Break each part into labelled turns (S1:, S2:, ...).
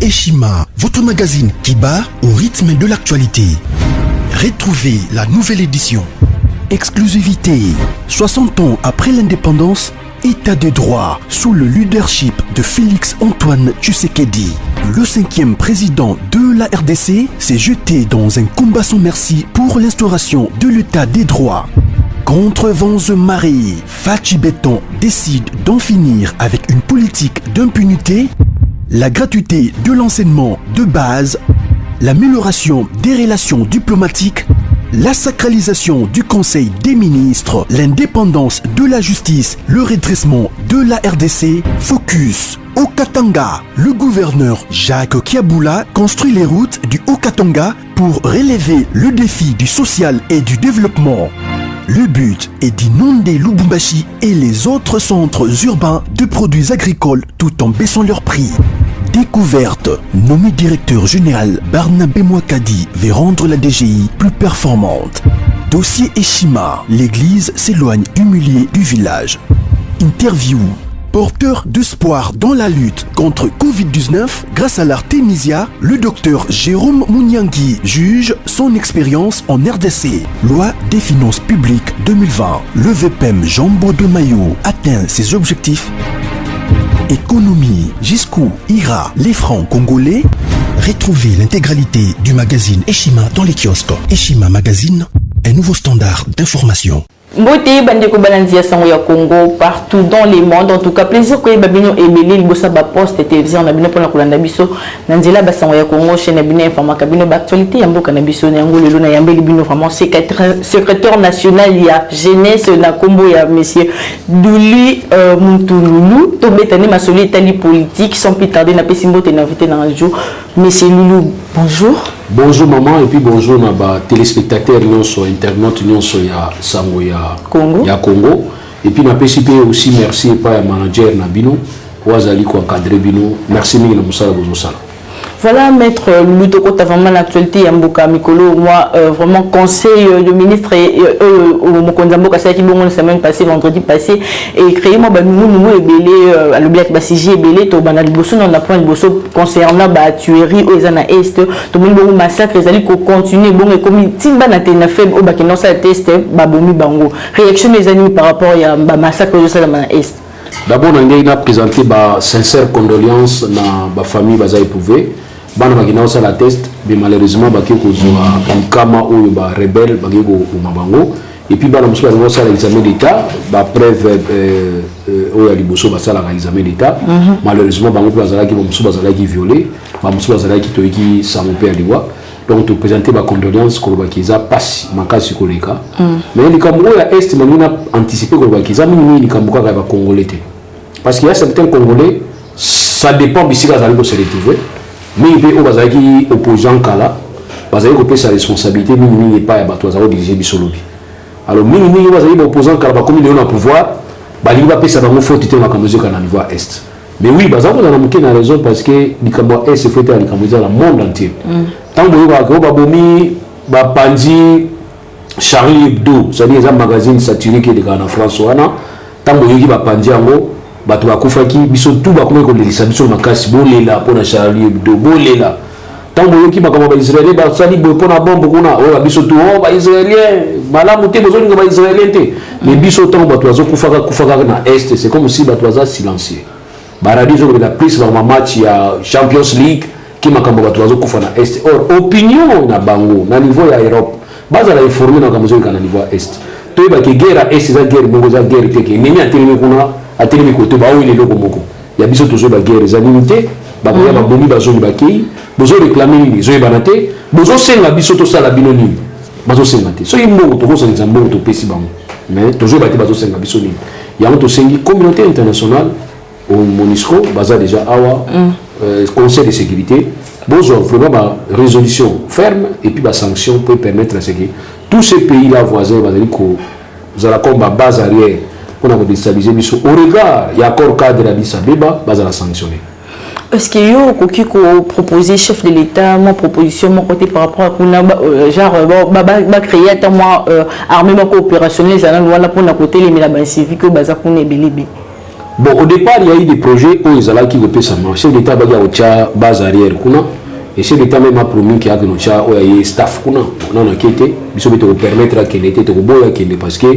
S1: Eshima, votre magazine qui bat au rythme de l'actualité. Retrouvez la nouvelle édition. Exclusivité. 60 ans après l'indépendance, État de droit sous le leadership de Félix-Antoine Tshisekedi. Le 5e président de la RDC s'est jeté dans un combat sans merci pour l'instauration de l'État des droits. Contre vents et marées, Fachi Béton décide d'en finir avec une politique d'impunité, la gratuité de l'enseignement de base, l'amélioration des relations diplomatiques, la sacralisation du Conseil des ministres, l'indépendance de la justice, le redressement de la RDC, focus au Katanga. Le gouverneur Jacques Kiaboula construit les routes du Haut-Katanga pour relever le défi du social et du développement. Le but est d'inonder Lubumbashi et les autres centres urbains de produits agricoles tout en baissant leur prix. Découverte, nommé directeur général Barnabé Mouakadi veut rendre la DGI plus performante. Dossier Eshima, l'église s'éloigne du milieu du village. Interview, porteur d'espoir dans la lutte contre Covid-19 grâce à l'Artemisia, le docteur Jérôme Mouniangui juge son expérience en RDC. Loi des finances publiques 2020. Le VPM Jambo de Mayo atteint ses objectifs. Économie, jusqu'où ira les francs congolais? Retrouvez l'intégralité du magazine Eshima dans les kiosques. Eshima Magazine, un nouveau standard d'information.
S2: Mbote bandeko balandia sango ya Congo partout dans le monde. En tout cas, plaisir que babino ebele libosa ba poste télévision na bino pona kolanda biso nanzela ba sango ya Congo chaîne bino informa kabino ba actualité ya mboka na biso na ngolo lelo na yambeli bino vraiment secrétaire national ya jeunesse na kombo ya monsieur Douli Muntululu to betane masoli etali politique sans plus tarder na pesi mbote na invité na jour monsieur Loulou. Bonjour.
S3: Bonjour maman et puis bonjour na ba téléspectateurs non so internautes non so ya sango ya Congo et puis na PCP aussi merci pas ya manager na bino wazali ko encadrer bino merci mingi na musala bozo sala.
S2: Voilà, maître Loutoko, tu as vraiment l'actualité, Yamboka Mikolo, moi, vraiment, conseil de ministre au Mokonzambo, qui bon la semaine passée, vendredi passé, et créé, moi, nous, et belé, à l'oblique, Basiji, et belé, to banal bosso, on a point de bosso concernant, tuerie, aux Zana Est, tout le monde, massacre, les alliés, continuer, bon, et comme Timba n'a été fait, au bac, non, ça test, baboumi, bango. Réaction des amis par rapport à massacre de Zana Est.
S3: D'abord, on a présenté ma sincère condoléance à ma famille, Baza éprouvé. Bana bakina osala test mais malheureusement baki kozwa kama oyo ba rebelle baki ko mabango et puis bana musuba ngo sala examen d'état ba preuve oyo liboso basala ka examen d'état malheureusement bango bazala ki musuba zala ki violé ba musuba zala ki toiki sango pe aliwa donc to présenter ba condoléances ko bakiza passe makasi koleka mais likambo ya est manina anticiper ko bakiza mingi likambo ka ba congolais parce qu'il y a certains congolais ça dépend bisika zali ko se retrouver. Mais il y a des opposants qui ont sa responsabilité, mais il n'y a pas de diriger Bissolobi. Alors, il y a des opposants qui ont le pouvoir, il y a des fautes qui ont le pouvoir Est. Mais oui, vous avez raison parce que le Cambo Est est fait dans le monde entier. Tant que vous avez Pandi, Charlie Hebdo, c'est-à-dire un magazine satirique qui est en France, tant que vous avez Pandi, bato bakufaki biso tout bakome ko lelisa biso makasi bolela pona Charlie Hebdo bolela tango yoki bakoma ba Israélien ba sali bo pona bombe kuna o biso tout o ba Israélien malamu te bozo nga ba Israélien te mais biso tango bato kufaka na est c'est comme si bato baza silencieux baradizo ko la prise dans match ya Champions League ki makambo bato kufa na est or opinion na bango na niveau ya Europe baza la informer na kamozo kana niveau est to ba ke guerre est za guerre bongo za guerre te ke nini atelemi kuna atelemi côté ba où il est loko moko ya biso toujours ba guerre za limité ba boya ba bomi ba zoni ba kei bozo réclamer ni zo banate bozo senga biso to sala bino ni bazo senga te so yimbo to ko senga mbo to pesi bango mais toujours ba te bazo senga biso ni ya to sengi communauté internationale au MONUSCO baza déjà awa conseil de sécurité bozo vraiment ba résolution ferme et puis ba sanction pour permettre à ce que tous ces pays là voisins bazali ko zala comme base arrière on a déstabilisé au regard il y a encore cadre à Addis Abeba base à la sanctionner.
S2: Est-ce qu'il y a qui proposé chef de l'État mon proposition mon côté par rapport à genre créer armement opérationnel pour côté les militaires civiques que baza pour belébé.
S3: Bon, au départ, il y a eu des projets où ils allaient qui repèrent ça. Le chef d'État a base arrière. Et le chef d'État même a promis qu'il y a un staff. On a quitté. Il faut permettre qu'il ait été parce que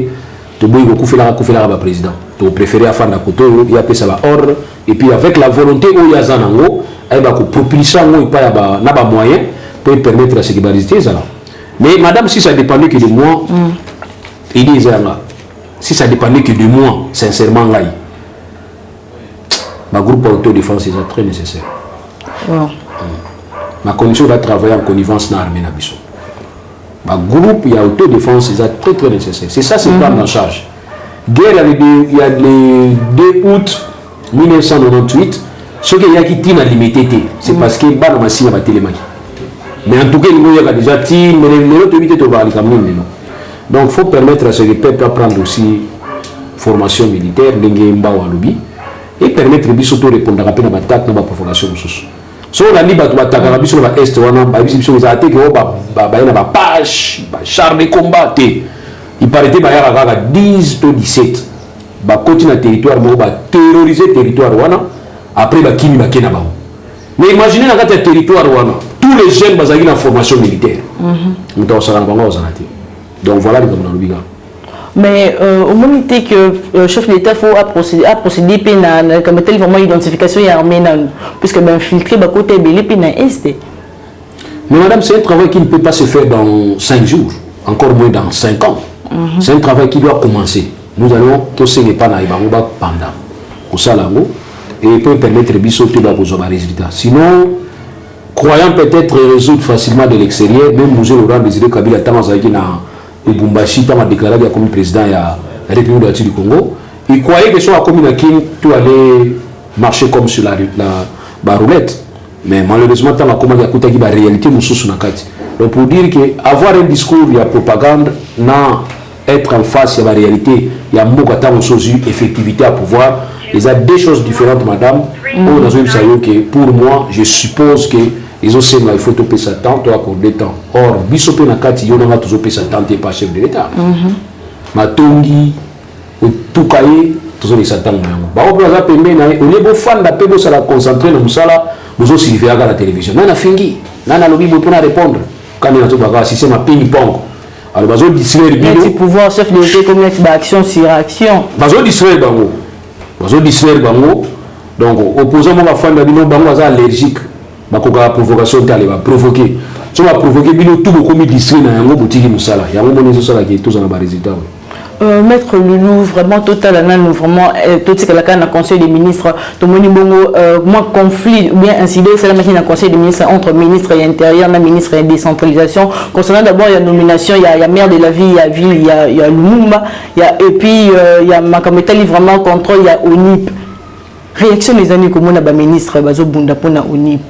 S3: tu peux faire le président. Tu préfères faire la côte, il y a ça ordre. Et puis avec la volonté où il y a Zanango, il y a propulser un moyen pour permettre la sécurité. Mais madame, si ça dépendait que de moi, il dit si ça dépendait que de moi, sincèrement, ma groupe autodéfense est très nécessaire.
S2: Wow.
S3: Ma condition va travailler en connivence dans l'armée. Ma groupe, il y a autodéfense, c'est très très nécessaire. C'est ça, c'est prendre en charge. Guerre, il y a le 2 août 1998, ce qu'il y a qui tient à limiter, c'est parce que bah dans ma signe à télémagie. Mais en tout cas, il y a déjà tiré, mais les autres éviter de voir les camions. Donc, il faut permettre à ce peuple à prendre aussi formation militaire, et permettre de se répondre à la attaque dans la provocation. Si on a dit que l'attaque dans l'Est, on a dit que la page, char de combat, il paraît que 10 ou 17. Il continue le territoire, il terroriser le territoire. Après, il va quitter le territoire. Mais imaginez dans le territoire, tous les jeunes ont une formation militaire. Donc voilà le cas.
S2: Mais au moment où que le chef de l'État faut procéder comme tel vraiment identification et armée puisque ben filtrer ba côté belé puis na est.
S3: Mais madame, c'est un travail qui ne peut pas se faire dans 5 jours, encore moins dans 5 ans. C'est un travail qui doit commencer. Nous allons tous ces pas na ibangoba pendant au salango et peut permettre biso tout ba besoin résultat. Sinon croyant peut-être résoudre facilement de l'extérieur, même Monsieur Laurent Désiré Kabila Tamazaki na Lubumbashi, il a déclaré comme président de la République du Congo. Il croyait que sur la commune tout allait marcher comme sur la roulette. Mais malheureusement, dans la commune, il y a une réalité. Donc pour dire qu'avoir un discours, il y a propagande, non, être en face, il y a la réalité, il y a beaucoup de effectivité à pouvoir. Il y a deux choses différentes, madame. Pour moi, je suppose que ils ont dit qu'il faut te payer ça tant, tu accorder temps. Or, Bissopé Nakati, il y a toujours payé ça tant, tu n'es pas chef de l'État. Matongi, Toukaye, toujours les satans. On peut faire des fan d'appel, on s'est concentré dans le sala, nous aussi suivi à la télévision. On a fini, on a lobby pour répondre. Quand on a tout bagage, si c'est ma ping-pong. Alors, on distraire le
S2: bureau. Il pouvoir chef de l'État comme une action sur action.
S3: On distraire le bango. On distraire le bango. Donc, opposant à fan d'appel, on est allergique. La provocation va provoquer. Si on va provoquer, tout le comité district dans la boutique de Moussala. Il y a un bon résultat qui est tous en résultat.
S2: Maître Loulou, vraiment total, vraiment tout ce que la canne a conseil des ministres, tout le monde moins conflit ou bien incident, c'est la machine à conseil des ministres entre ministre et intérieur, la ministre et décentralisation. Concernant d'abord il y a nomination, il y a maire de la ville, il y a ville, il y a Lumumba, et puis il y a Makametali vraiment contrôle, il y a ONIP. Réaction des amis comme on a ministre Bazo Bunda pour la ONIP.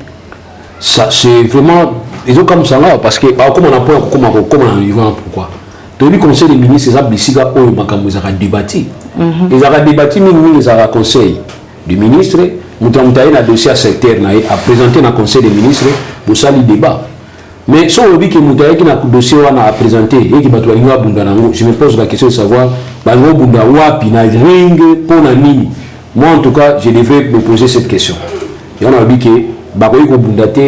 S3: Ça c'est vraiment ils ont comme ça là parce que comme on a pas comment pourquoi le conseil des ministres ils ont débattu ils ont débattu mais ils ont conseil du ministre nous avons un dossier à secteur à présenter dans le conseil des ministres pour ça le débat mais si on dit que nous avons un dossier à présenter et que je me pose la question de savoir moi en tout cas je devrais me poser cette question et on a dit que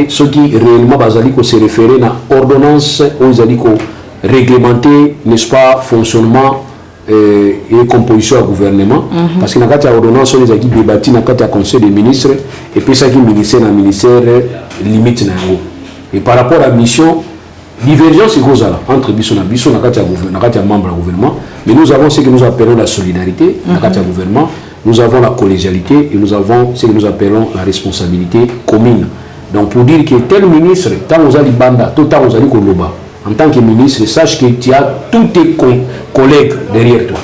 S3: ceux qui réellement se référer à l'ordonnance où ils ont réglementer, n'est-ce pas, fonctionnement et composition du gouvernement. Parce que dans l'ordonnance, on a débattu dans le conseil des ministres et puis ça qui est dans le ministère limite. Et par rapport à la mission, divergence est entre Bisson et Bisson, dans le membre du gouvernement. Mais nous avons ce que nous appelons la solidarité dans le gouvernement. Nous avons la collégialité et nous avons ce que nous appelons la responsabilité commune. Donc pour dire que tel ministre, tant vous allez banda, tant vous allez koloba, en tant que ministre, sache que tu as tous tes collègues derrière toi.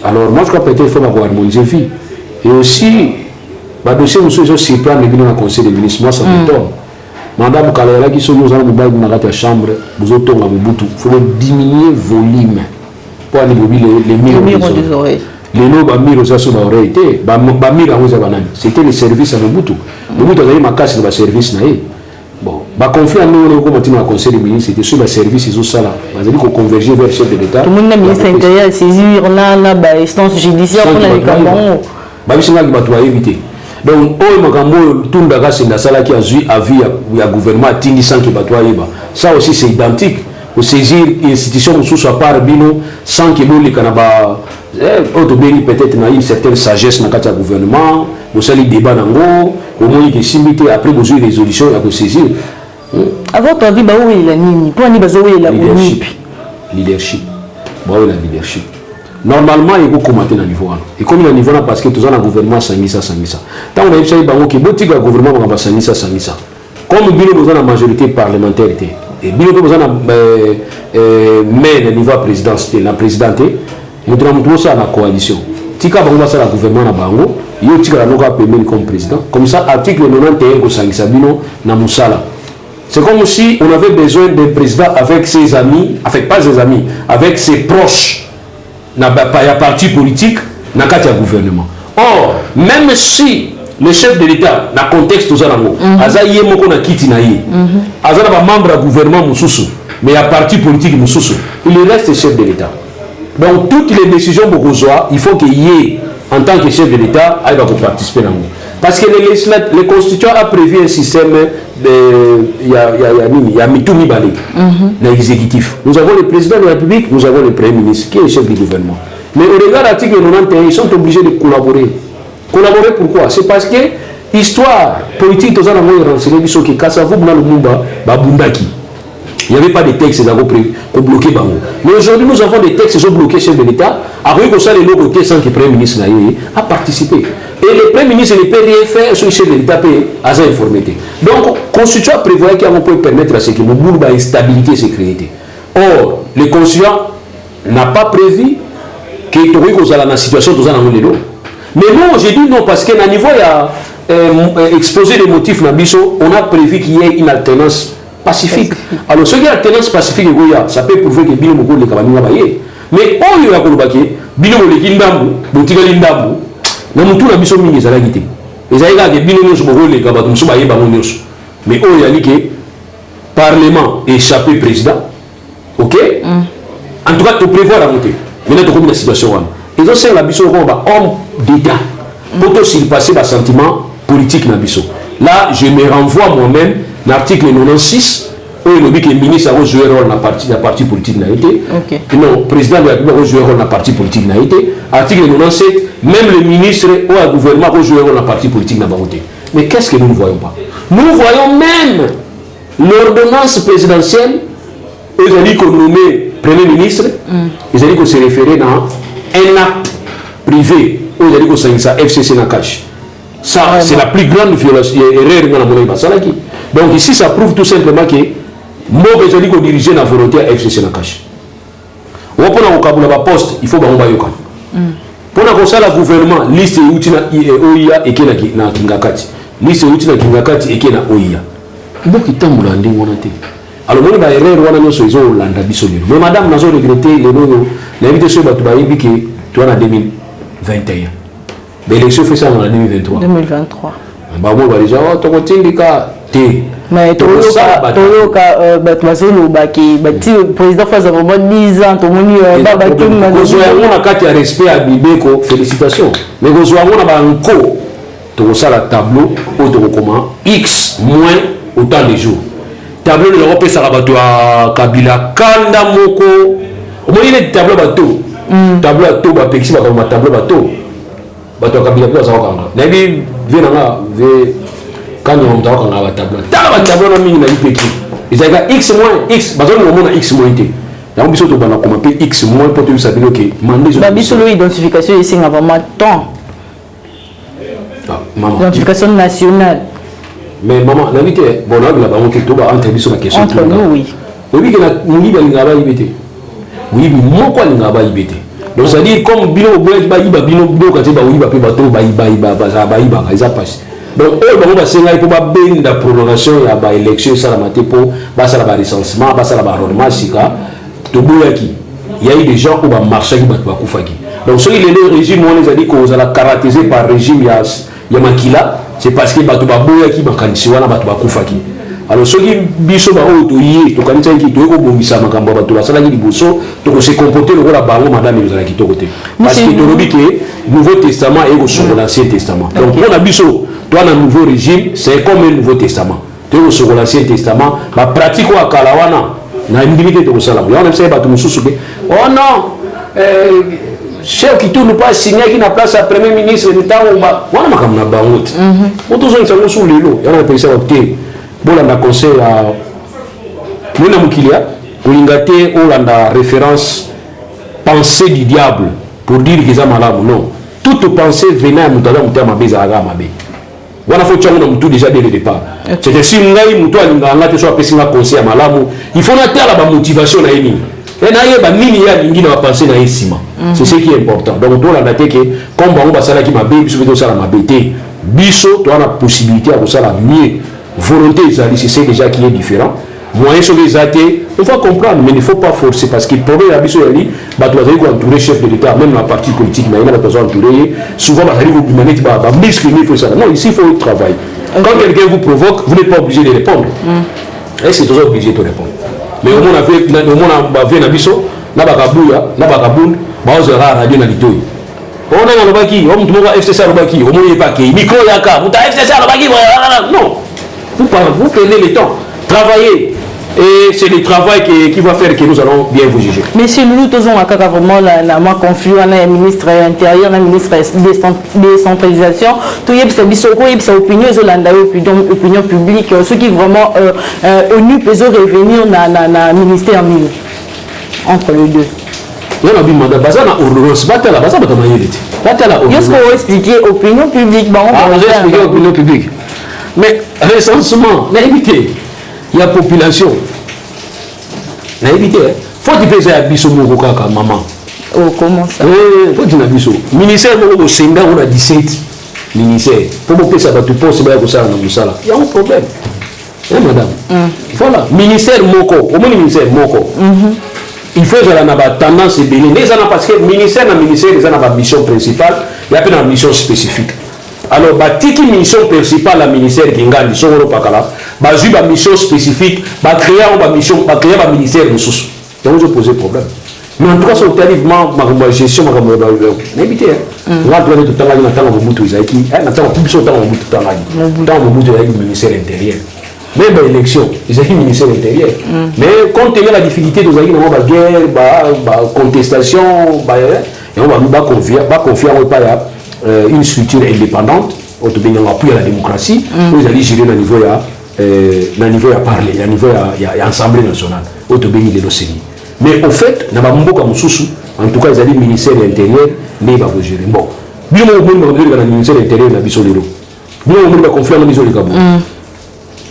S3: Alors moi je crois peut-être qu'il faut harmoniser vie. Et aussi, le dossier nous sommes surpris de venir dans le conseil des ministres. Moi ça m'étonne. Madame Kalera qui sont nous allons dans la chambre, vous autres à Mobutu, il faut diminuer le volume pour aller les murs des oreilles. Les noms Bamir aux assos d'oreille été, Bamir à Ozabanan. C'était le service à Mobutu. Mobutu a eu ma casse de service naïe. Bon, bah conflit à nous comme on a conseil des ministres, c'était sur le service ils ont ça là. Vous avez qu'on converger vers le chef de l'État.
S2: Tout le monde a ministre intérieur saisir là la instance judiciaire pour les Cameroun.
S3: babisinga ki bato éviter. Donc oyo makambo tunda ka senda sala ki azui avis ya gouvernement tingi sans que bato yeba. Ça aussi c'est identique. Pour saisir institution sous à part bino sans que bo le kanaba auto béni peut-être na une certaine sagesse na kati ya gouvernement, vous sali débat nango, au moins que simité après besoin de résolution ya ko saisir.
S2: À votre avis, bah oui, la nini. Pour ni bazo oui la
S3: leadership. Bah oui la leadership. Normalement, il faut commenter à niveau. Et comme il y a niveau là parce que tous les gouvernements sangisa. Tant on a eu ça, il y a beaucoup de gouvernement qui va sangisa. Comme nous avons la majorité parlementaire et nous avons mais le niveau présidentiel, la présidente, nous avons ça la coalition. Tika bango ça la gouvernement na bango, yo tika la noka premier comme président. Comme ça article 91 ko sangisa bino na musala. C'est comme si on avait besoin d'un président avec ses amis, avec pas ses amis, avec ses proches. Il y a parti politique, il y a un gouvernement. Or, même si le chef de l'État, dans le contexte de Zanango, il y a un membre du gouvernement, mais il y a un parti politique, il reste chef de l'État. Donc, toutes les décisions il faut qu'il y ait, en tant que chef de l'État, il va participer dans le parce que le constituant a prévu un système il y a Mitoumi Balé, l'exécutif. Nous avons le président de la République, nous avons le premier ministre qui est le chef du gouvernement. Mais au regard de l'article 91, ils sont obligés de collaborer. Collaborer pourquoi? C'est parce que l'histoire politique, tout ça, c'est que Kassavou, Babundaki. Il n'y avait pas de textes qui bloquaient Bango. Mais aujourd'hui, nous avons des textes qui ont bloqué le chef de l'État. Après que ça, les lots côté sans que le Premier ministre a participé. Et le Premier ministre ne peut rien faire sur le chef de l'État à sa informité. Donc, la Constitution prévoit qu'on peut permettre à ce que le bourg ait une stabilité sécurité. Or, le Constitution n'a pas prévu que tu aies dans la situation de les lots. Mais moi, j'ai dit non parce qu'à niveau, il y a exposé les motifs dans Bisso, on a prévu qu'il y ait une alternance pacifique. Alors, ce qui est alternance pacifique, ça peut prouver que Bino Moko le Kabani Nabaye. Mais on y a Kolobake, Bino le Kindambu, Botika Lindambu, Namutu na Bisso Mingi Zalagite. Et ça y a que Bino Moko le Kabatu Msubaye Bamonios. Mais on y a dit que Parlement échappé président, ok? En tout cas, tu prévois la montée. Maintenant, tu as une situation. Et donc, c'est la Bisso homme d'État. Pour s'il passe le sentiment politique dans Bisso. Là, je me renvoie moi-même. L'article 96, où il dit que le ministre a joué un rôle dans la partie politique n'a été. Non, le président de la République a joué un rôle dans la partie politique n'a été. Article 97, même le ministre ou le gouvernement a joué un rôle dans la partie politique n'a pas été. Mais qu'est-ce que nous ne voyons pas? Nous voyons même l'ordonnance présidentielle, ils ont dit qu'on nommait Premier ministre, ils ont dit qu'on se référait dans un acte privé, ils ont dit qu'on s'est FCC dans cash. Ça, c'est la plus grande violation, erreur dans la monnaie. Donc ici, ça prouve tout simplement que moi, je dis qu'on dirige la volonté à FCC dans cash. On va prendre un poste, il faut que yoka. Pour le gouvernement, liste est OIA et qui est na Kingakati. Liste est na Kingakati et qui est na OIA. Donc il y a un landing. Alors, on a erreur, on a dit mais madame, nous avons regretté l'invitation de Batoubaïbi qui est en 2021. Mais l'élection fait ça en 2023.
S2: 2023.
S3: Bah, moi, je vais dire, oh, tu as
S2: mais le président face à vraiment 10 ans, tout le monde
S3: a respect à Bibeko, félicitations. Mais vous avez un co, tu as le tableau, comment X moins autant de jours. Tableau de l'Europe, ça va à Kabila, Kanda Moko. Au moins, il y a des tableaux bateau. Tableau bateau, Pexi, tableau bateau. Bateau Kabila, ça va quand même. Quand on a un tableau, il y a X moins X, on a X moins T. Il y a un peu de X moins pour te savoir que
S2: l'identification ici a vraiment tant. L'identification nationale.
S3: Mais maman, la vérité, bon, là, on a entre sur la question.
S2: Entre nous, oui.
S3: Oui, que la mouille va l'ingaba. Oui, mais moi, quoi, l'ingaba ibete. Donc, ça dit, comme Bino, Bino, quand tu vas oui, bateau, ça passe. Donc, on va s'engager pour la prolongation, il y a l'élection, ça la pour le recensement, ça la rendement, il y a eu des gens qui ont marché, qui ont fait. Donc, ce qui est le régime, on les a dit qu'on a caractérisé par régime, il y a Makila, c'est parce que Batuba Boya qui m'a candidat, Batuba Koufaki. alors ceux qui biso ba oto yé to kanisa ki to ko bongisa makambo ba to basala ki liboso to ko se comporter le rôle bango madame ezala ki to côté parce que to lobi que Nouveau Testament et au sur l'Ancien Testament donc pour na biso toi na nouveau régime c'est comme un Nouveau Testament to sur l'Ancien Testament ba pratique wa kalawana na limité to sala yo na sait ba to mususu be oh non chef qui tourne pas signé qui na place à premier ministre l'état wana makambo na bango auto zo nsango sur lelo ya na pesa opté bolanda conseil à mona mukilia kolingate olanda référence pensée du diable pour dire que ça malamu non toute pensée venant à mutala mutama beza aga mabe wana faut tchango na mutu déjà dès le départ c'est si ngai mutu alinga ngate so apesi nga conseil à malamu il faut na tala ba motivation na yini et na yeba nini ya lingi na penser na esima c'est ce qui est important donc to la date que comme bango basala ki mabe biso veto sala mabe te biso to na possibilité à sala mieux volonté c'est déjà qui est différent moyen sur les athées il faut comprendre mais il ne faut pas forcer parce que le problème la biso yali ba to azali ko entourer chef de l'état même la partie politique mais il a besoin d'entourer souvent ba arrive au humanité ba misque il faut ça non ici il faut travailler quand quelqu'un vous provoque vous n'êtes pas obligé de répondre est-ce que vous êtes obligé de répondre mais au moins avec au moins ba vient na biso na ba kabuya na ba kabund ba ozera radio na litoi on a lobaki on mtu moko FCC lobaki au moins pas que micro yaka muta FCC lobaki non vous prenez le temps travailler et c'est le travail qui va faire que nous allons bien vous juger.
S2: Monsieur Loulou, tous on a vraiment la main conflit, on a un ministre intérieur, un ministre décentralisation, tout y est sa opinion, opinion publique, ceux qui vraiment ONU peuvent revenir dans le ministère entre les deux.
S3: Il y a un mandat, il y a une ordonnance, il y a une ordonnance.
S2: Est-ce qu'on va expliquer opinion publique?
S3: On va expliquer opinion publique. Mais recensement, évitez. Il y a population. Évitez. Faut que tu fasses un biso moko kaka maman.
S2: Oh, comment ça?
S3: Faut que tu fasses un biso. Ministère moko senga on a 17 ministères. Pour que ça va te poser ba ko sala na musala. Il y a un problème. Eh madame. Voilà, ministère moko, au moins ministère moko. Il faut que la tendance belé. Les ana parce que ministère ils ont la mission principale, il y a une mission spécifique. Alors, tiki mission principale la ministère qui gagne, son Europakala, j'ai une mission spécifique, créer une mission, créer un ministère de ressources. Donc, je pose problème. Mais en tout cas, c'est tellement ma gestion, ma n'habitez. Moi, je dois tout le temps aller dans le Mobutu, Isaïki, dans le Mobutu, le ministère intérieur. Même l'élection, ils ont un ministère intérieur. Mais compte tenu de la difficulté de la guerre, la contestation, on va confier une structure indépendante, on appuie à la démocratie, vous allez gérer le niveau à parler, le niveau à l'Assemblée nationale, on te bénit de l'OCDE. Mais au fait, en tout cas, ils ont dit ministère de l'Intérieur, mais va gérer. Bon, bien au moins, le ministère de l'Intérieur, la mission de l'eau. Bien au moins, le conflit à la mission de Gabon.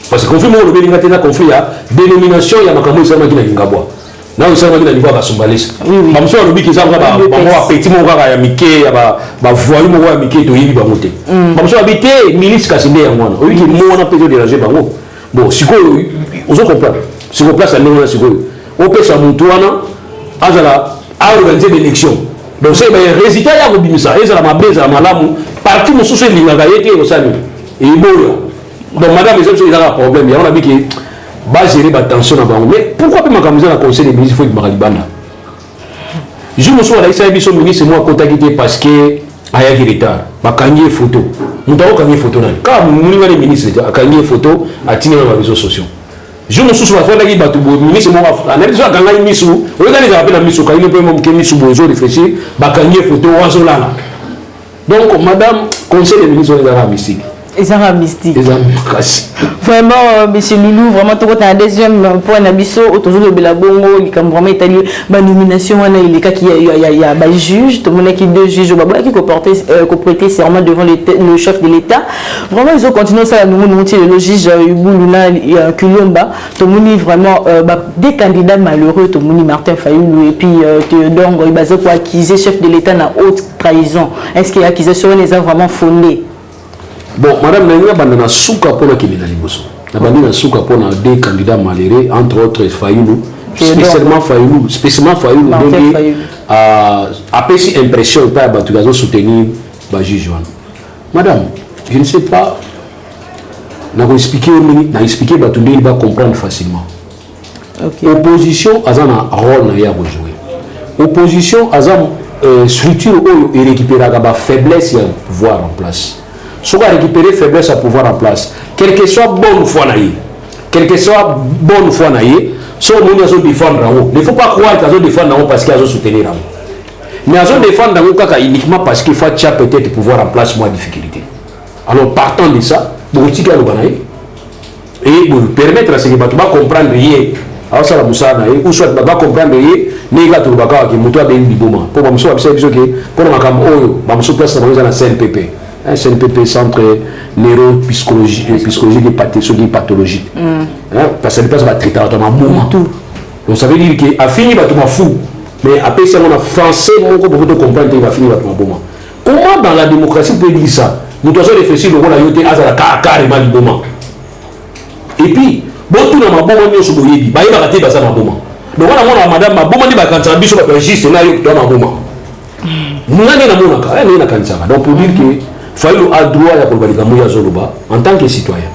S3: Parce que le conflit, il y a un conflit à dénomination, il y a un conflit qui Gabon. Là, vous savez que niveau à Sombalès. Même si on oublie qu'ils ont un petit mot à Mickey, à voyou mot à Mickey, to y bamoté. Même si on habite milice Kassimé à moi, oui, qui m'ont empêché de déranger par moi. Bon, si vous comprenez, si vous placez à l'élection, si vous placez à Moutouana, à organiser l'élection. Donc, c'est un résultat, il y a un résultat, il y a un baiser à Malamou, parti mon souci de l'ingagité au Sani. Et il donc, madame, il y a un problème, il y a un ami qui va gérer la tension à Bango. Mais pourquoi pas m'accompagner dans le conseil des ministres, il faut que je me je me suis dit que le ministre moi contacté parce que il y a des retards. Je vais photo. Nous avons une photo. Quand le ministre a une photo, à tenir dans les réseaux sociaux. Je me suis dit que le ministre moi a une ministre. Regardez la ministre quand il peut même que ministre besoin réfléchir. Il a une photo. Donc madame conseil des ministres de la mystique.
S2: Ils sont mystique. Vraiment, monsieur Loulou, vraiment, tout un deuxième point d'abisso, autour de Belabongo, il y a vraiment italien, ma nomination, il y a juge, tout le monde qui deux juges, qui comportait serment devant le chef de l'État. Vraiment, ils ont continué ça, nous, le juge Ubuluna Kulomba, tout le monde vraiment, des candidats malheureux, tout le monde Martin Fayoulou, et puis Théodore, il a quoi acquisé chef de l'État dans haute trahison. Est-ce qu'il y a accusation les a vraiment fondées?
S3: Bon, madame, nous avons souka pour la Kébé d'Aliboso. Nous avons souka pour des candidats malheureux, entre autres Fayoulou, spécialement Fayoulou, donc a pris impression par Batugazo soutenir le juge. Madame, je ne sais pas na expliquer batundé il va comprendre facilement.
S2: Okay.
S3: Opposition a un rôle na ya jouer. Opposition a une structure où il récupère la faiblesse et pouvoir en place. Si on récupérer faiblesse à pouvoir en place, quelle que soit bonne foi naïe, quelle que soit bonne foi naïe, si on a défendre en haut, il ne faut pas croire qu'ils ont défendre en haut parce qu'ils ont soutenir en haut. Mais ils ont défendre en haut uniquement parce qu'il faut peut-être pouvoir en place moins difficulté. Alors partant de ça, vous tirez le banaï et vous permettre à ce que vous comprendre rien. Alors ça la moussa naïe ou soit vous comprendre rien, mais là tout le baka qui monte à des biboma. Pour moi, je sais que pour ma cam oyo, ma moussa place dans la CNPP. Un CNPP centre neuropsychologique et pathologique. Parce que c'est pas traiter à ton moment. Donc ça veut dire que a fini bah tu m'as fou. Mais après ça on a français mon pour comprendre qu'il va finir bah tu m'as bon. Comment dans la démocratie on peut dire ça? Nous devons réfléchir le rôle à yoté à la carrément du moment. Et puis bon tout dans ma bon on sur boyebi, bah il va rater bah ça ma bon. Donc on a madame ma bon dit bah quand ça biso bah juste là yo dans ma bon. Nous on est dans mon cas, on est dans kanisa. Donc pour dire que Fayulu a droit à Kolbalika Mouya Zoloba en tant que citoyen.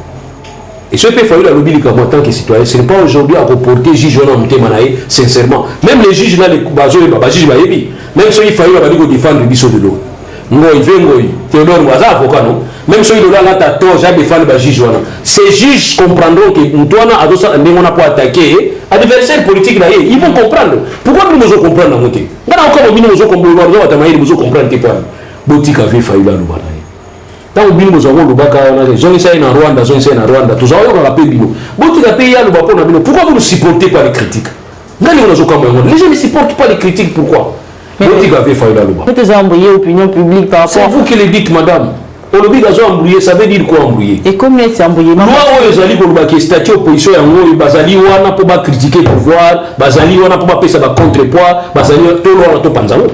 S3: Et ce que Fayulu a l'obligé en tant que citoyen, ce n'est pas aujourd'hui à reporter juge en Manaï, sincèrement. Même les juges là, les bazos, les juges Bayebi, même ceux qui Fayulu a dit qu'on défendre le biseau de l'eau. Ngoï, Théodore Waza, avocat, non? Même ceux qui là, t'as tort, j'ai défendu le juge. Ces juges comprendront que nous on a pas attaquer adversaire politique là, ils vont comprendre. Pourquoi nous devons comprendre dans notre temps? Nous devons comprendre tes points. Botika avait Fayulu à l'Oubana. Tant que nous avons le bac à zone en Rwanda, tous avons rappelé Bino. Pourquoi vous ne supportez pas les critiques? Les gens ne supportent pas les critiques, pourquoi?
S2: Vous embrouillé l'opinion publique par rapport.
S3: C'est vous qui le dites, madame. Embrouillé, ça veut dire quoi embrouillé?
S2: Et combien c'est embrouillé?
S3: Moi, les alliés pour le statut opposition, Bazali wana pour critiquer le pouvoir, Bazali wana pour faire sa contrepoids, Bazali tout le monde panzalo.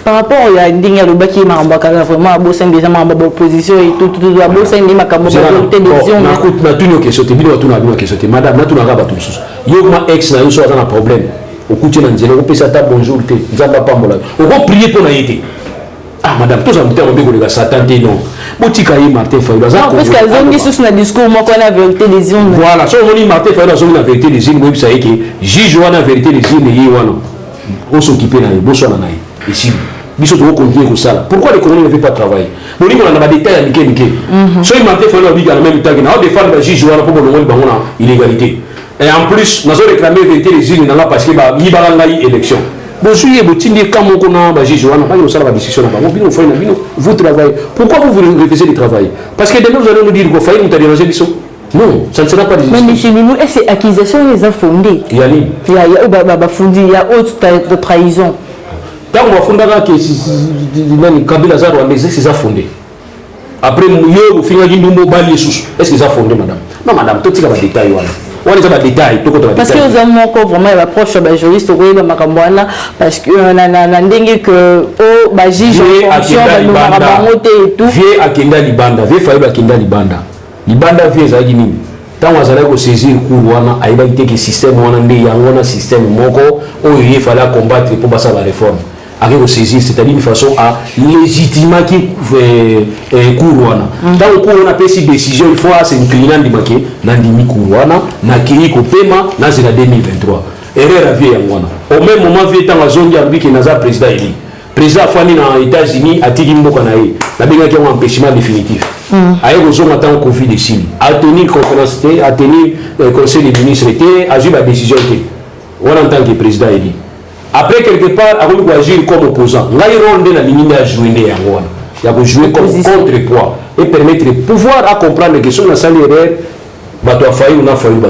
S2: Par rapport à Ndinga Lubaki Marambaka, vraiment, à Bossin déjà ma opposition et tout, à Bossin, il m'a qu'à télévision.
S3: Na tout nos questions, tu dis na tout question, madame, na tout na gaba tout sous. Yo ma ex na yo soit un problème. Au coup tu n'as dit, on peut s'attendre bonjour, te, nzamba pas mola. On va prier pour na été. Ah madame, tous en muté on peut que Satan te non. Botika yi Martin Fayulu.
S2: Non, parce qu'elles ont mis sous un discours moi qu'on a vérité des yeux.
S3: Voilà, si on dit Martin Fayulu a la vérité des yeux, moi ça y est que juge wana vérité des yeux ni wana. On s'occuper na yo, bosso na na yo. Ici. Pourquoi les colonies ne veulent pas travailler? On a des détails à Miké. Si il m'a fait faire la même temps, on a défendu le juge pour le illégalité. Et en plus, nous avons réclamé la vérité des îles parce qu'il y a eu élection. Bon, je suis dit, quand on a un juge, on a une discussion. Vous travaillez. Pourquoi vous refusez de travailler? Parce que demain, vous allez nous dire qu'il faut faire une déranger les choses. Non, ça ne sera pas des
S2: discussions. Mais chez nous, ces accusations, les a fondées. Il y a autre trahison.
S3: Quand on a fondé que Kabila Zaro c'est ça fondé. Après vous finissez est-ce que ça fondé madame? Non madame, tout ça va détail on est dans les détails parce que
S2: nous avons encore vraiment l'approche des juristes oui ba makambwana parce que na ndenge que au ba juge en fonction ba marabangote et tout
S3: vie akenda libanda vie Fayulu akenda libanda vie za nini tant wazala ko saisir cour wana aiba iteke système wana ndé yango na système moko oyo il fallait combattre pour passer la réforme avec au saisir, c'est-à-dire de façon à légitimer qui Kourouana. Dans le cours, on a pris cette décision, il faut s'incliner dans le Kourouana, dans le Pema, dans 2023. Erreur à vie à au même moment, il y a une zone qui est le président élu. Le président Fani dans les États-Unis a dit qu'il y a un empêchement définitif. Avec les hommes en tant que Covid ici, à tenir conférence, à tenir le conseil des ministres, à jouer la décision. On en tant que président élu. Après, quelque part, on va agir comme opposant. Là, il y a une ligne à jouer. Il y a jouer comme contrepoids et permettre de pouvoir à comprendre que si on a ça l'erreur, on a failli ou on a failli, on a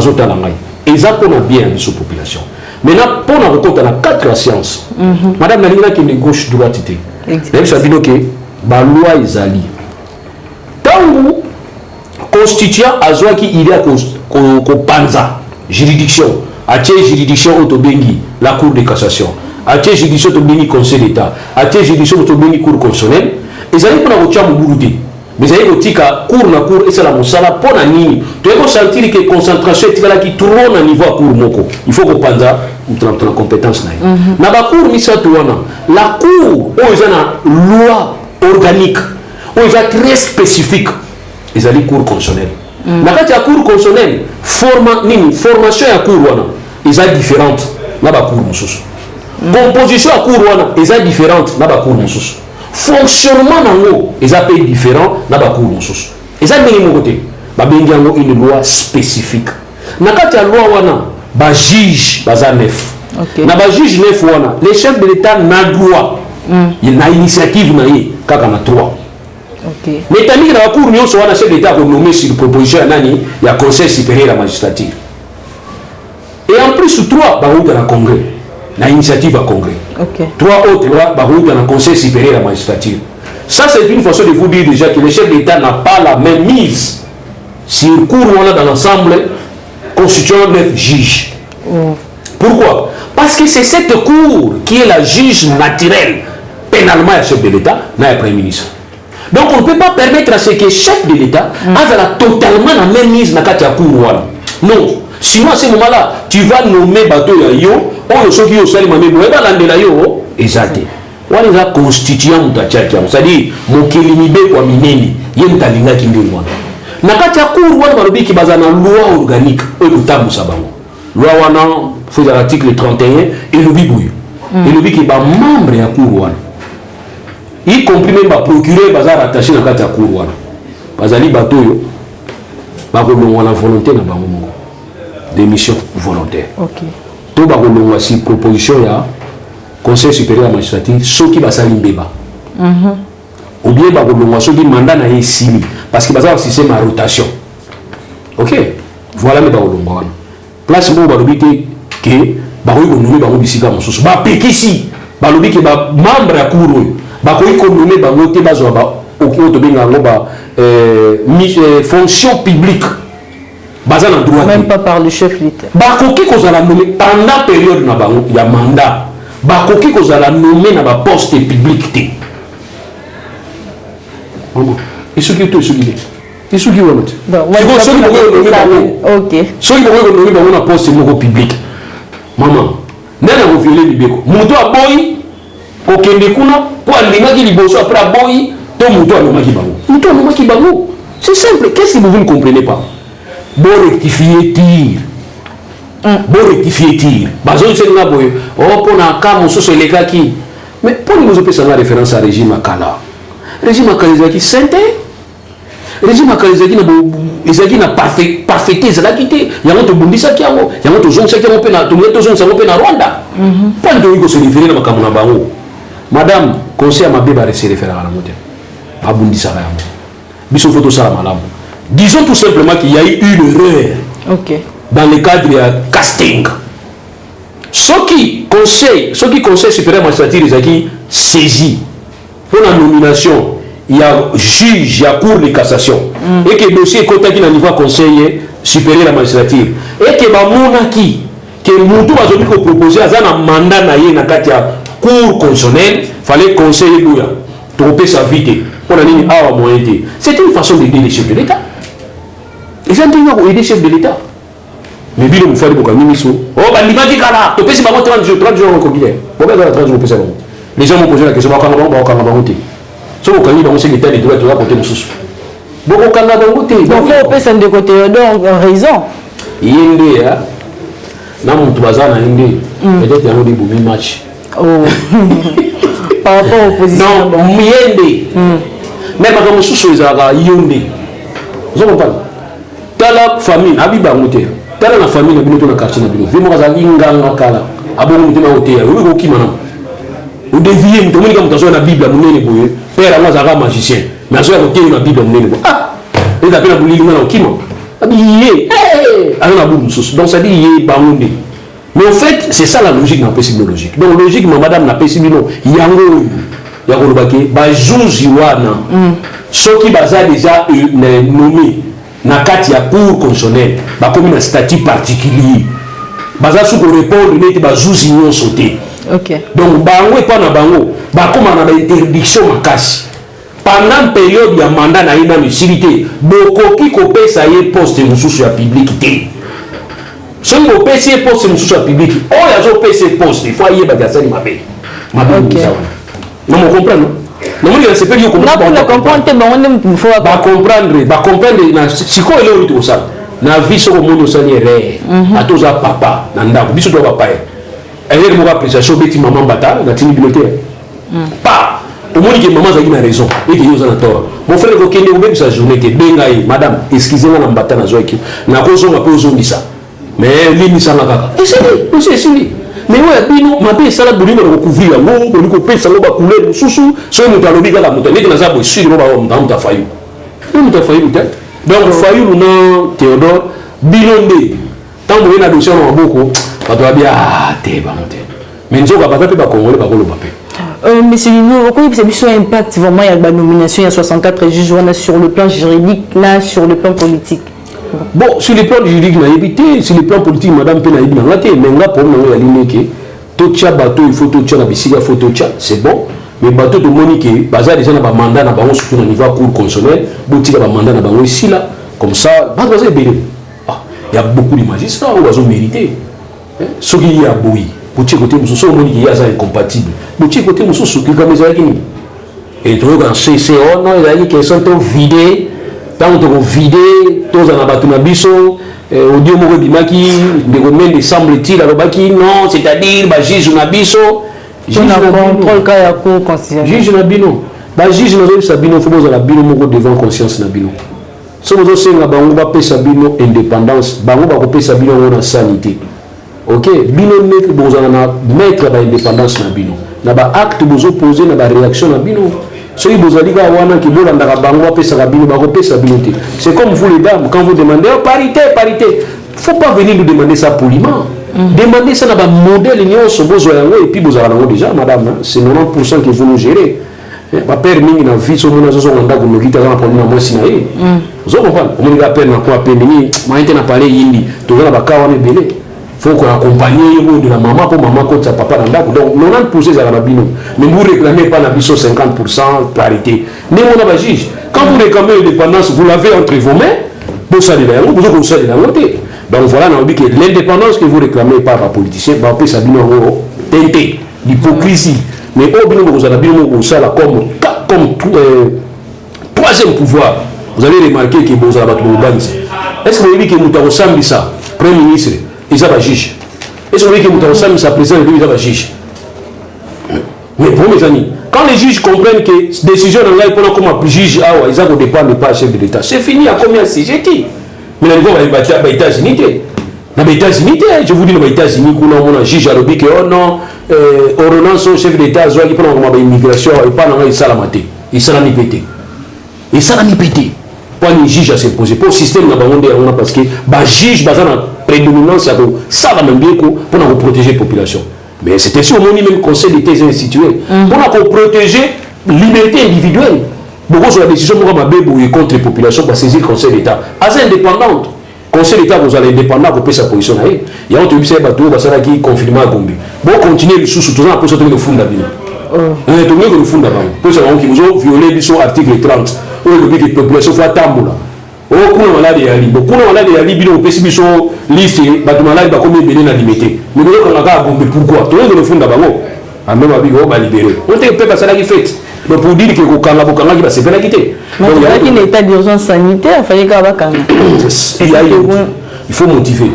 S3: failli, et ça pour bien de cette population. Maintenant, pour nous compte dans 4 sciences. Madame la ligne qui est gauche droite, même ça dit que la loi est ali. Tant que constituant à Zoa qui il y a qu'au panza juridiction. À tiers juridiction autobengi la Cour de cassation, à tiers juridiction autobengi Conseil d'État, à tiers juridiction autobengi Cour constitutionnelle, et ça y est pour la route Moubourudi. Mais ça y est aussi qu'à cour et c'est la moussala pour la nini. Tu vas sentir que concentration est qui tourne à niveau à cour moko. Il faut qu'on pense à la compétence. Na ba cour misa tuana. La cour où ils ont une loi organique, où ils sont très spécifique. ezali cour constitutionnel na kati ya cour constitutionnel formation ya cour wana eza différente na ba cour mosusu composition ya cour wana eza différente na ba cour mosusu fonctionnement nango eza pe différent na ba cour mosusu eza ndenge moko te babengi yango une loi spécifique na kati ya loi wana ba juge baza 9 na ba juge 9 wana le chef de l'état na droit na initiative na ye kaka na 3 mais tamiki na ba cour nyonso wana chef de l'état ko nommer sur proposition ya nani ya conseil supérieur à la magistrature et en plus 3 ba route na congrès na initiative à congrès 3 autres là ba route na conseil supérieur à la magistrature. Ça c'est une façon de vous dire déjà que le chef d'État n'a pas la même mise sur le cours dans l'ensemble constituant 9 juges. Pourquoi? Parce que c'est cette cour qui est la juge naturelle pénalement le chef de l'État, n'a le Premier ministre. Donc on ne peut pas permettre à ce que le chef de l'État ait totalement la même mise dans la cour. Non. Sinon à ce moment-là, tu vas nommer bateau yo, ou ceux qui ont sali mamé boé ba landela yo, exact. Wale za constituant mutachacha, c'est-à-dire mokilimibe kwa mineni, ye mtalinga kimbe mwana. Na kati ya cour wana balobi ki bazana loi organique, o kutabu sabango. Loi wana faut l'article 31 et le bibuyo. Et le ki ba membre ya cour wana. Y compris même ba procureur bazar attaché na kati ya cour wana. Bazali bateau yo ba ko la volonté na bango moko. Démission volontaire. Tout ba ko si proposition ya conseil supérieur à la magistrature, ceux qui basali mbeba. Ou bien bah ceux qui mandat na yesili parce que basali un système à rotation. OK. Voilà le baolongo. Place mo balobité que ba ko nommer ba bisika mosusu. Ba pekisi ba lobi que ba membre ya cour ba ko nommer ba ngote ba zo ba okyo to benga ngo ba fonction publique. Bazal en droit.
S2: Même pas par le chef d'État.
S3: Ba ko ki ko zala nommer pendant période na ba ya mandat. Bakoki ko zala nommé na ba poste public te. Et ce qui est tout ce qui est. Et ce qui est bon. OK. Ce qui est nommé ba na poste moko public. Maman, nana ko violer libeko. Muto aboyi ko kende kuna ko alinga ki liboso après aboyi to muto anomaki bango. Muto anomaki bango. C'est simple, qu'est-ce que vous ne comprenez pas? Bon rectifier tir. Bon rectifier tir. Bazon c'est na boye. Oh pour na ka mosusu eleka ki. Mais pour nous opérer la référence à régime Akala. Régime Akala qui santé. Régime Akala qui na ezaki na parfaité ezaki te. Yango to bundisa ki yango. Yango to zonga ki yango pe na to meto zonga yango pe na Rwanda. Pas de ko se référer na makambo na bango. Madame, conseil ma beba se référer à la moto. Ba bundisa ka yango. Biso photo ça malamu. Disons tout simplement qu'il y a eu une erreur.
S2: OK.
S3: Dans le cadre de casting. Ceux qui conseillent supérieur à la magistrature, ils ont saisi pour la nomination, il y a juge, il y a cour de cassation. Et que le dossier est contacté dans le niveau conseiller supérieur à la magistrature. Et que Bamonaki, que Moutou a proposé à un mandat dans la cour constitutionnelle, il fallait conseiller Bouya, tromper sa vie. C'est une façon d'aider les chefs de l'État. Ils ont dit aider les chefs de l'État. Mais bien, il faut que nous soyons. Oh, bah, il va dire que tu peux 30 jours encore bien. Pourquoi 30 jours pour les gens m'ont posé la question, comment on va voter? Si vous avez un secrétaire de droit, tu vas voter nous sous. Donc, on va voter.
S2: Donc, il faut passer de côté, donc, raison.
S3: Il y a une idée, hein? Dans mon bazar, il y a une idée. Peut-être qu'il y a un beau match.
S2: Oh. Par rapport aux oppositions.
S3: Non, il y a une idée. Même quand on sous les arabes, il y a une idée. Vous comprenez? Dans la famille, Abiba Mouté. Dans la famille, il y a un quartier. Il y a un kala. Abon Mouté Mouté. Il y a un qui m'a. Vous deviez me donner comme la Bible à mon époux. Père, moi, j'ai un magicien. Mais je vais vous la Bible à mon époux. Ah! Il a appelé la boule de qui m'a. Donc ça dit, il est baroudé. Mais en fait, c'est ça la logique dans la possible logique. Donc logiquement, madame n'a pas possible non. Il y a un il y a un baquet. Ceux qui basent déjà nommé na kati ya cour constitutionnelle, bah comme un statut particulier. Baza sous pour répondre, il ba jouzi non sauté.
S2: OK.
S3: Donc bango et pas na bango, bah comme on a interdiction en casse. Pendant période il y a mandat na ina municipalité, beaucoup qui copie ça y est poste mususu ya public té. Si on PC poste mususu ya public, oh ya zo PC poste, il faut y ba ça ni mabe. Mabe ça. Non, vous comprenez? Non, mais c'est pas du tout. Comprendre. Si quoi est là, tout ça. Na vie sur le monde au Seigneur, à tous à papa, nanda, biso to papa. Elle est mon appréciation, bêti maman bata, na tini bibliothèque. Pas. Au monde que maman a eu raison, et que nous en tort. Mon frère ko kende obe sa journée que bengai, madame, excusez-moi na mbata na zoiki. Na kozo ma pozo misa. Mais limi sana kaka. Et c'est lui. Mais ouais, bino, ma bé sala boli ko couvrir ngo, ko ko pesa ngo ba couleur susu, so mo ta lobi kala mo ta ndeke na za bo suri ngo ba o mta fayu. Mo ta fayu peut-être. Donc fayu no Théodore bilonde tant que na dossier na boko ba to bia te ba monter mais nzoka ba pe ba congolais ba ko lo ba pe
S2: monsieur Lino ko yebisa biso impact vraiment ya ba nomination ya 64 juges wana sur le plan juridique là sur le plan politique.
S3: Bon, sur le plan juridique na évité, sur le plan politique madame pe na yebina ngate mais nga pour na ya lineke to tia bateau il faut to tia na bisiga faut to tia c'est bon. Mais bateau de Monique, bazar déjà na ba mandat na bango surtout na niveau cour constitutionnel, botika ba mandat na bango ici là, comme ça, bazar c'est béni. Ah, il y a beaucoup de magistrats où ils ont mérité. Ce qui y a boui, botika côté muso, so Monique y a ça incompatible. Botika côté muso so qui comme ça qui. Et donc en CCO non, il a dit qu'ils sont vidés, tant que vidés, tous en abattu na biso, audio moko bimaki, de combien de semble-t-il alors baki non, c'est-à-dire ba juge na biso.
S2: Juge contrôle cas ya cour constitutionnelle.
S3: Juge na bino. Ba juge na zo bino faut boza la bino moko devant conscience na bino. So bozo senga bango ba pesa bino indépendance, bango ba ko pesa bino na sanité. OK, bino net boza na mettre ba indépendance na bino. Na ba acte bozo poser na ba réaction na bino. So yi boza liga wana ki bola ndaka bango ba pesa bino ba ko pesa bino te. C'est comme vous les dames quand vous demandez parité. Faut pas venir nous demander ça poliment. Demandez ça dans le modèle et puis vous avez déjà, madame, c'est 90% que vous nous gérez. Ma père mingi na vie so mona zo nganda ko nokita kana poni na mosi na ye. Zo comprendre. Ko mona père na ko apene ni ma inte na parler yindi. To na bakawa ne belé. Faut qu'on accompagner yo de la maman pour maman ko sa papa na ndako. Donc 90% za na bino. Mais vous réclamez pas na biso 50% parité. Ne mona ba juge. Quand vous réclamez l'indépendance, vous l'avez entre vos mains. Pour ça de là, vous ko ça de la montée. Donc voilà, on dit que l'indépendance que vous réclamez par les politiciens, va appeler ça teinté, l'hypocrisie. Mais au bout vous avez ça comme troisième pouvoir. Vous allez remarquer que vous avez est-ce que vous avez dit que vous avez ressemblé ça, Premier ministre, et ça va juge. Est-ce que vous avez dit que vous avez ressemblé ça, président, et ça va juge. Mais pour mes amis, quand les juges comprennent que décision dans la comme un juge, ils ne dépendent pas du chef de l'État. C'est fini, à combien c'est jeté. Mais là, il va aux États-Unis. Dans les États-Unis, je vous dis, dans les États-Unis, on a un juge à l'objet que, oh non, ordonnance au chef d'État, il prend l'immigration, et pas dans les salamate. Il s'en a mis pété. Il s'en a mis pété. Pas un juge à s'imposer. Pour le système, parce que le juge, il a une prédominance, ça va même bien pour protéger la population. Mais c'était sur le même conseil d'État institué. Pour protéger la liberté individuelle. Beaucoup sur la décision contre la population pour saisir le Conseil d'État. Assez indépendante. Le Conseil d'État, vous allez indépendant pour sa position. Il y a un truc qui confirme à Gombe. Bon, continuez le sous tout ça pour sortir le fond d'abîme. Le fond d'abîme. Pour ça, qui vous ont violé l'article 30. Où le but de la population fait tamboula. Oh, kuna malade ya libo. Kuna malade ya libo, on peut se biso liste, batu malade ba combien bénin na limité. Mais nous on a pas Gombe pourquoi? Tout le fond d'abîme. En même temps, on va libérer. On te peut pas ça qui fait. Donc pour dire que Kokanga qui va se faire quitter.
S2: Donc il y a un état d'urgence sanitaire, il fallait
S3: il faut motiver.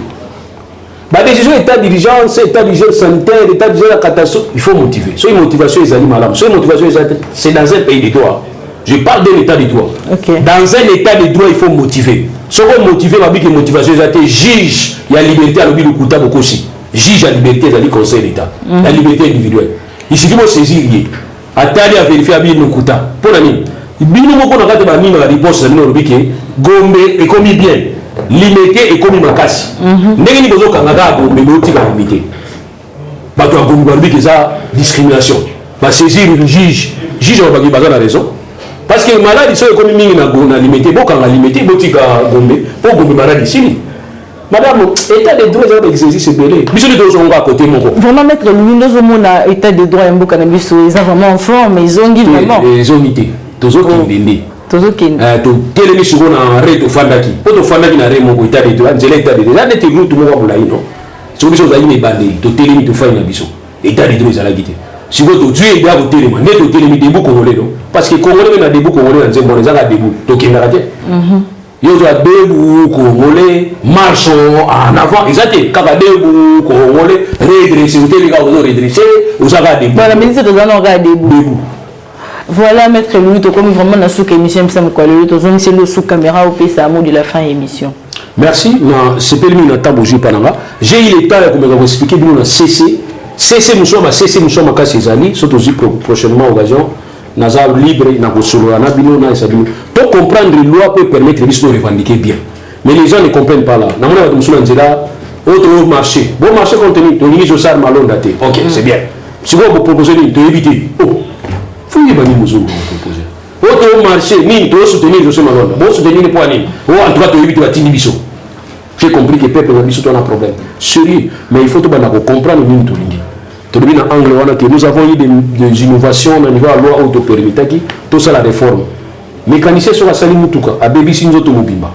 S3: La décision état d'urgence, état d'urgence sanitaire, état d'urgence catastrophe, il faut motiver. Soit une motivation est malade, soit une motivation c'est dans un pays de droit. Je parle d'un état de droit.
S2: Okay.
S3: Dans un état de droit, il faut motiver. Si on motive, la motivation est juge, il y a liberté à l'objet de Kouta Bokosi. Juge à liberté, il y a le conseil d'État. La liberté individuelle. Il suffit de saisir. Atali a vérifié à bien nos quotas. Pour l'année, bino moko na kati ba nini la réponse na lobi ke Gombe est commis bien, limité et commis makasi. Ndenge ni bozo kanga ka Gombe boti ka limité. Ba to Gombe ba que ça discrimination. Ba saisir le juge ba ki baza la raison. Parce que maladie so commis mingi na Gombe na limité, bo kanga limité boti ka Gombe, pour Gombe maladie sini. Madame, état de droit est exercice belé. Biso de deux à côté mon.
S2: Vraiment mettre Windows au monde à état de droit en beaucoup cannabis, ils ont vraiment en forme, ils ont dit vraiment.
S3: Ils ont été. Tous autres qui vendent.
S2: Tous autres qui.
S3: To télé sur un réseau fandaki. Pour to fandaki na rémo état de droit, c'est l'état de droit. Là n'était tout le monde pour là non. So biso za yine bandé. To télé to fa na biso. État de droit za la guité. Si vous tuez bien au téléma, net au téléma debout congolais non, parce que congolais même a debout congolais dans bon les a debout, donc il a raté. Ils ont debout congolais, marchons en avant, ils ont été quand debout congolais, redresser, vous les gars vous redresser, vous avez debout.
S2: Voilà, ministre de l'Anora debout. Voilà, maître Louis, comme vraiment dans sous émission, ça me colle, c'est le sous caméra au pays, ça mot de la fin émission.
S3: Merci, c'est pas lui n'attend bouger pas là. J'ai eu le temps comme vous expliquer, nous on a cessé. Cessez nous sommes à casser les amis, surtout prochainement occasion, Naza libre, n'a pas solo, n'a bino, n'a pas bino. Pour comprendre les lois peut permettre de revendiquer bien. Mais les gens ne comprennent pas là. N'a pas de musulman là, autre marché. Bon marché contenu, tu dis je sers malon daté. Ok, c'est bien. Si vous proposez de éviter, oh, faut y aller musulman proposer. Autre marché, ni tu soutenir je sais malon. Bon soutenir les poids ni. Oh en tout cas tu évites la tinibiso. J'ai compris que peuple a un problème. Sérieux, mais il faut tout comprendre nous tout que nous avons eu des innovations au niveau de la loi autopermitée, tout ça la réforme. Mécanicien sur la salle mutuka, à baby sinzo to mobimba.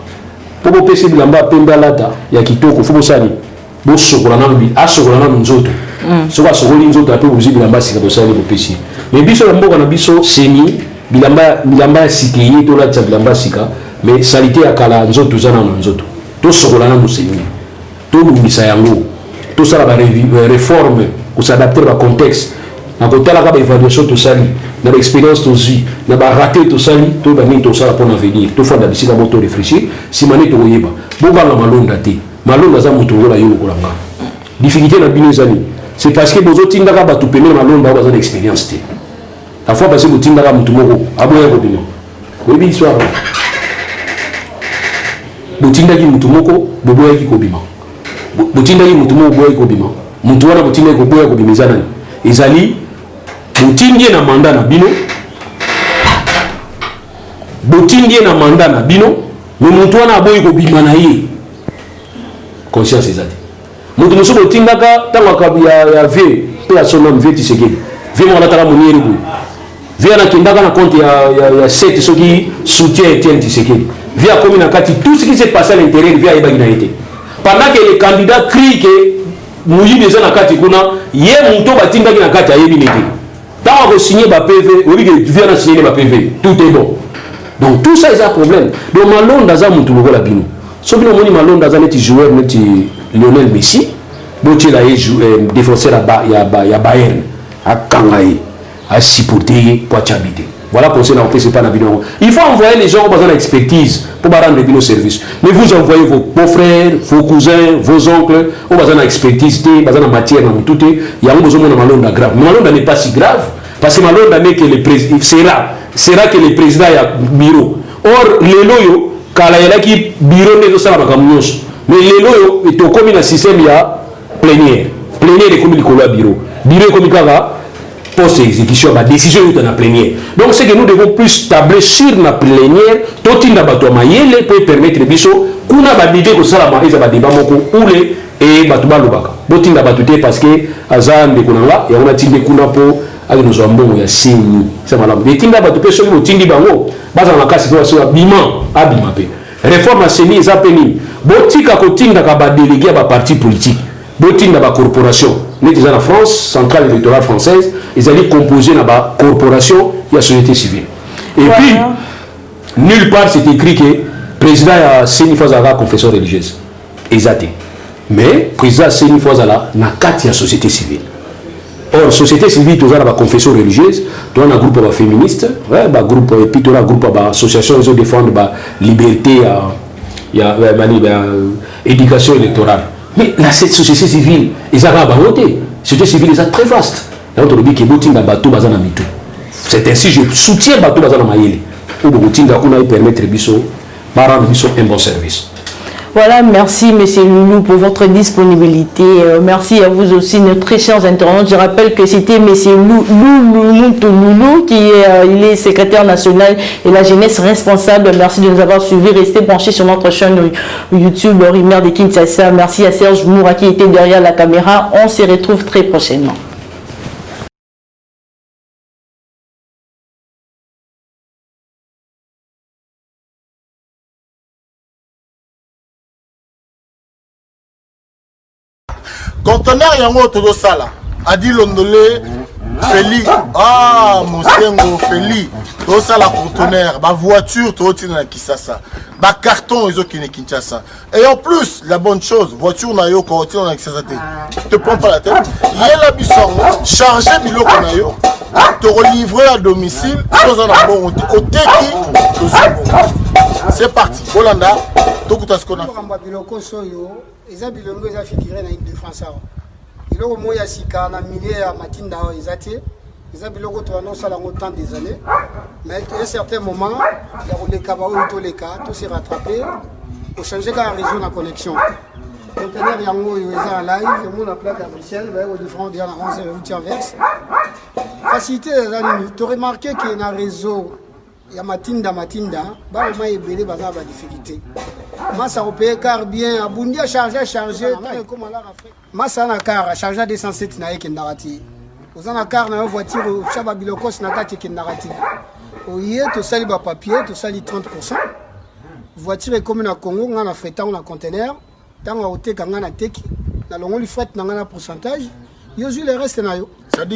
S3: Pour que PC bilamba pemba lata, ya kitoko fubo sani. Bo sokolana bi, a sokolana nzoto. So ba sokoli nzoto ape buzi bilamba sika to sani bo PC. Mais biso la mboka na biso seni bilamba sikeye to la tsa bilamba sika, mais salité ya kala nzoto zana na nzoto. To sokolana mo seni. To lubisa yango. Tout ça la réforme pour s'adapter au contexte. Na côté la évaluation tout ça, na l'expérience tout ça, na raté tout ça, tout bani tout ça pour l'avenir. Tout fois d'habitude d'abord tout réfléchir. Si mané tout yeba, bon ba la malonda té. Malonda za mutu la yolo kolanga. Difficulté na bino zani. C'est parce que bozo tinda ka batu pemela malonda ba za d'expérience té. La fois parce que bozo tinda ka mutu moko aboya ko bino. Oui bi histoire. Botinda ki mutu moko boboya ki ko bima. Botinda ki mutu moko boboya ko bima. Mutu wana botinda ko boya ko bimeza nani. Ezali botindie na mandat na bino. Botindie na mandat na bino, mais mutu wana boya ko bima na ye. Conscience ezali. Mutu muso botinda ka tango ka ya ve pe ya sonam ve tisegeli. Ve mo la tala moniere bu. Ve na kindaka na compte ya 7 soki soutien Etienne Tshisekedi. Ve a commis na kati tout ce qui s'est passé à l'intérieur ve a ebagina été. Pendant que les candidats crient que Mouyi déjà na kati kuna ye muto batinda ki na kati ayebi nete. Tant que signer ba PV, oui que vient à signer ba PV, tout est bon. Donc tout ça est un problème. Donc Malonda za mutu lokola bino. So bino moni Malonda za neti joueur neti Lionel Messi, botie la défenseur ya Bayern, a Kangaye, a supporter pour habiter. Voilà pour cela on c'est pas na bino. Il faut envoyer les gens au besoin d'expertise pour rendre bino service. Mais vous envoyez vos beaux-frères, vos cousins, vos oncles au besoin d'expertise, besoin de matière dans tout il y a un besoin de Malonda grave. Malonda n'est pas si grave parce que Malonda n'est que le président sera que le président ya bureau. Or les loyo kala yela ki bureau ne do sala makamnyos. Mais les loyo est au comme un système ya plénière est comme le bureau. Bureau comme kaka poste exécution la décision est dans la plénière. Donc c'est que nous devons plus tabler sur la plénière totinda bato mayele pour permettre biso kuna ba débat ko sala ba eza ba débat moko ule et bato ba lobaka botinda bato te parce que azande kunanga ya ona tinde kuna po ali no zambongo ya sini c'est malamu botinda bato pe soki botindi bango baza na kasi ko so abima pe réforme a seni eza peni botika ko tinda ka ba délégué ba parti politique botinda ba corporation mais déjà la France centrale électorale française ils allaient composer dans la corporation et la société civile et voilà. Puis nulle part c'est écrit que le président a Seni Fazala confession religieuse exact mais le président Seni Fazala n'a qu'à société civile. Or société civile tu as la confession religieuse tu as un groupe féministe un groupe et puis tu as un groupe association qui défend la liberté éducation électorale. Mais là, cette société civile, ils ont la volonté. La société civile est très vaste. C'est ainsi que je soutiens Batou Bazana Mayele. Pour permettre un bon service.
S2: Voilà, merci M. Loulou pour votre disponibilité. Merci à vous aussi, nos très chers internautes. Je rappelle que c'était M. Loulou qui il est secrétaire national et la jeunesse responsable. Merci de nous avoir suivis. Restez branchés sur notre chaîne YouTube Rimer de Kinshasa. Merci à Serge Moura qui était derrière la caméra. On se retrouve très prochainement.
S4: Conteneur yango todo sala adi londolé Feli, ah, Mosengo, Feli, tout ça la conteneur, ma voiture, tout ça qui ça, ma carton, ils ont qui Kinshasa. Et en plus, la bonne chose, voiture na yo, quand on a qui ça, te prends pas la tête. Il y a la bisson, chargé bilo qu'on a yo, te relivrer à domicile, sans un bon au teki, c'est parti. Holanda, tout ce qu'on a fait.
S5: Les Bilongo, ils ont figuré dans l'équipe de France. Il y a un Sika, un millier à Matinda, ils ont Bilongo, tu annonces à autant des années. Mais à un certain moment, il y a les cabarets, tous les cas, tout s'est rattrapé. Pour changer la réseau de la connexion. Donc, il y a un live, il y a un plaque à Bruxelles, il y a des francs, il y a un verse. Facilité, tu as remarqué qu'il y a un réseau. Il y a Matinda, bah au moins il y a des difficultés. Massa au pays car bien, Abundi a chargé. Massa na car a chargé 207 na yeke narati. Vous en a car na voiture chaba bilokos na kati yeke narati. Oye to sali ba papier, to sali 30%. Voiture est comme na Congo, on a fret en conteneur, tant on a oteka ngana teki, na longo li fret na ngana pourcentage. Yo ju le reste na yo.